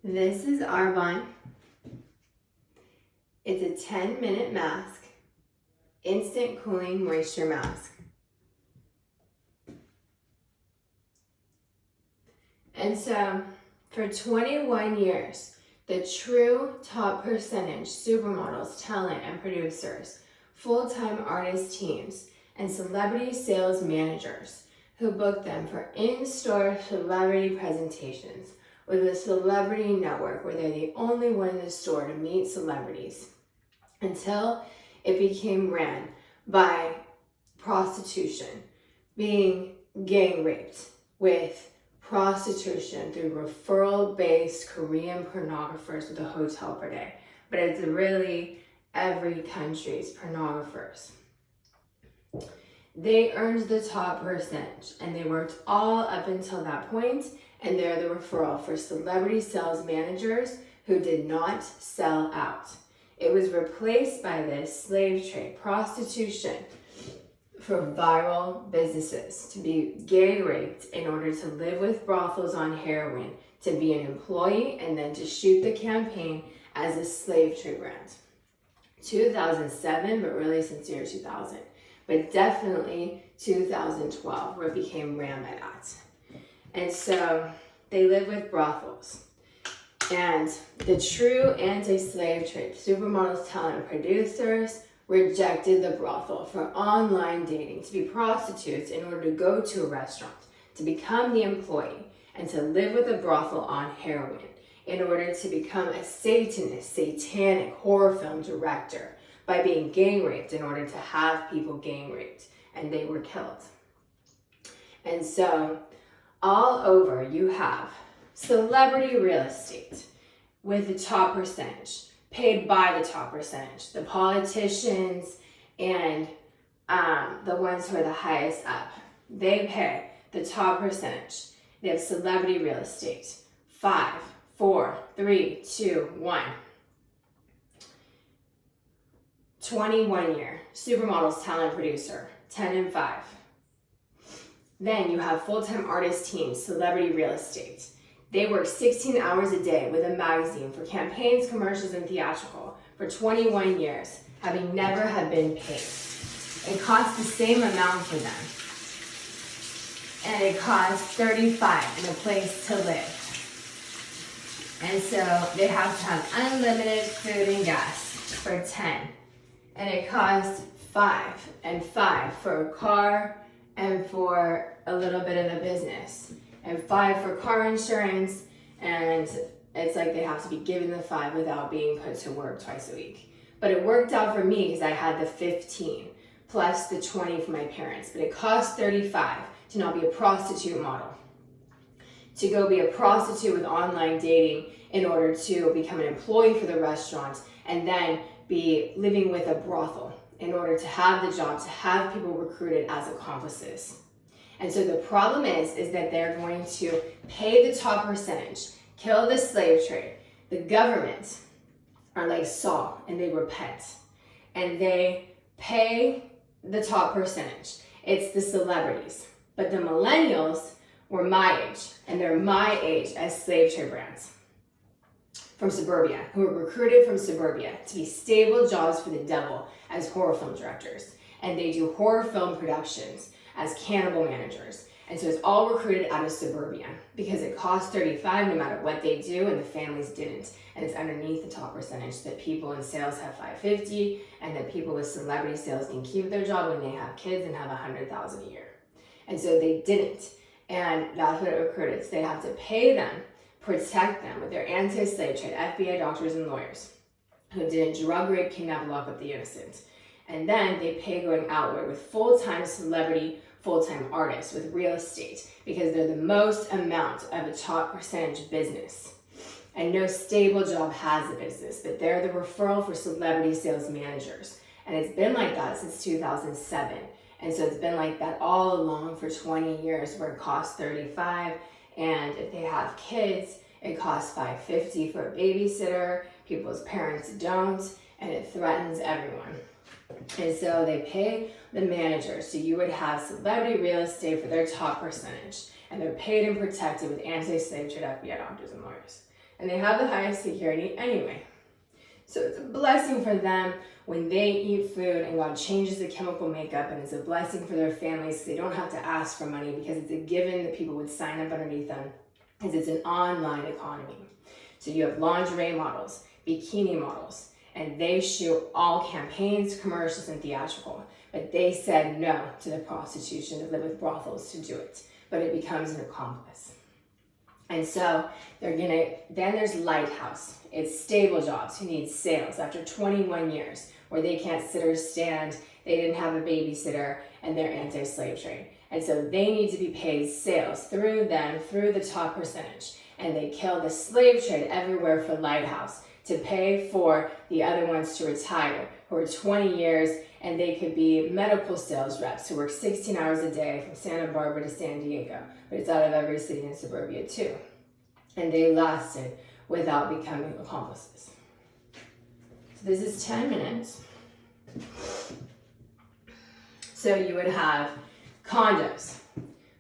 This is Arbonne. It's a 10-minute mask, instant cooling moisture mask. And so for 21 years, the true top percentage supermodels, talent, and producers, full-time artist teams, and celebrity sales managers who book them for in-store celebrity presentations with a celebrity network where they're the only one in the store to meet celebrities, until it became ran by prostitution, being gang raped with prostitution through referral-based Korean pornographers with a hotel per day. But it's really every country's pornographers. They earned the top percentage, and they worked all up until that point, and they're the referral for celebrity sales managers who did not sell out. It was replaced by this slave trade, prostitution, for viral businesses to be gang raped in order to live with brothels on heroin, to be an employee, and then to shoot the campaign as a slave trade brand. 2007, but really since the year 2000. But definitely 2012, where it became ran by that. And so they live with brothels. And the true anti-slave trade supermodels, talent, and producers rejected the brothel for online dating, to be prostitutes in order to go to a restaurant, to become the employee, and to live with a brothel on heroin in order to become a Satanist, satanic horror film director by being gang raped in order to have people gang raped, and they were killed. And so all over you have celebrity real estate with the top percentage, paid by the top percentage, the politicians and the ones who are the highest up. They pay the top percentage. They have celebrity real estate. 5, 4, 3, 2, 1. 21-year supermodels, talent, producer, 10 and 5. Then you have full-time artist teams, celebrity real estate. They work 16 hours a day with a magazine for campaigns, commercials, and theatrical for 21 years, having never have been paid. It costs the same amount for them. And it costs $35 in a place to live. And so they have to have unlimited food and gas for 10. And it costs 5 and 5 for a car and for a little bit of the business. And 5 for car insurance, and it's like they have to be given the 5 without being put to work twice a week. But it worked out for me because I had the 15 plus the 20 for my parents. But it cost $35 to not be a prostitute model, to go be a prostitute with online dating in order to become an employee for the restaurant, and then be living with a brothel in order to have the job, to have people recruited as accomplices. And so the problem is that they're going to pay the top percentage, kill the slave trade. The government are like Saul, and they repent. And they pay the top percentage. It's the celebrities. But the millennials were my age, and they're my age as slave trade brands from suburbia, who were recruited from suburbia to be stable jobs for the devil as horror film directors. And they do horror film productions as cannibal managers. And so it's all recruited out of suburbia because it costs $35 no matter what they do, and the families didn't. And it's underneath the top percentage that people in sales have $550, and that people with celebrity sales can keep their job when they have kids and have $100,000 a year. And so they didn't. And that's what it recruited. So they have to pay them, protect them with their anti-slave trade, FBI doctors and lawyers who didn't drug rape, kidnap, lock up the innocent. And then they pay going outward with full-time celebrity, full-time artists with real estate because they're the most amount of a top percentage business. And no stable job has a business, but they're the referral for celebrity sales managers. And it's been like that since 2007. And so it's been like that all along for 20 years, where it costs $35. And if they have kids, it costs $550 for a babysitter. People's parents don't, and it threatens everyone. And so they pay the managers. So you would have celebrity real estate for their top percentage, and they're paid and protected with anti-slave trade FBI doctors and lawyers. and they have the highest security anyway. So it's a blessing for them when they eat food and God changes the chemical makeup, and it's a blessing for their families because they don't have to ask for money because it's a given that people would sign up underneath them because it's an online economy. So you have lingerie models, bikini models, and they shoot all campaigns, commercials, and theatrical. But they said no to the prostitution, to live with brothels, to do it. But it becomes an accomplice. And so then there's Lighthouse. It's stable jobs who need sales after 21 years where they can't sit or stand, they didn't have a babysitter, and they're anti-slave trade. And so they need to be paid sales through them, through the top percentage. And they kill the slave trade everywhere for Lighthouse to pay for the other ones to retire, who are 20 years, and they could be medical sales reps who work 16 hours a day from Santa Barbara to San Diego, but it's out of every city in suburbia too. And they lasted without becoming accomplices. So this is 10 minutes. So you would have condos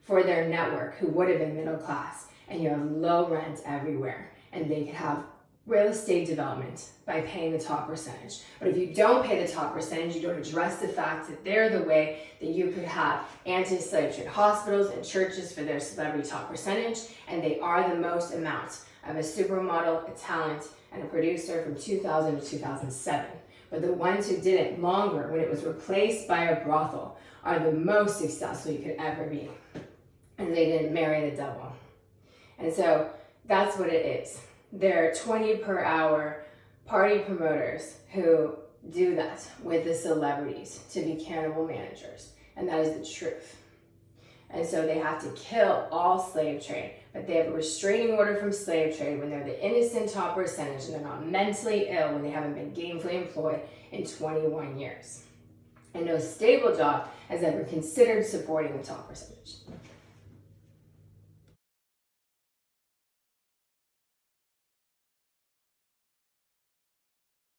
for their network who would have been middle class, and you have low rent everywhere, and they could have real estate development by paying the top percentage. But if you don't pay the top percentage, you don't address the fact that they're the way that you could have anti-slave trade hospitals and churches for their celebrity top percentage, and they are the most amount of a supermodel, a talent, and a producer from 2000 to 2007. But the ones who did it longer, when it was replaced by a brothel, are the most successful you could ever be. And they didn't marry the devil. And so that's what it is. They're 20 per hour party promoters who do that with the celebrities to be cannibal managers. And that is the truth. And so they have to kill all slave trade, but they have a restraining order from slave trade when they're the innocent top percentage and they're not mentally ill when they haven't been gainfully employed in 21 years. And no stable job has ever considered supporting the top percentage.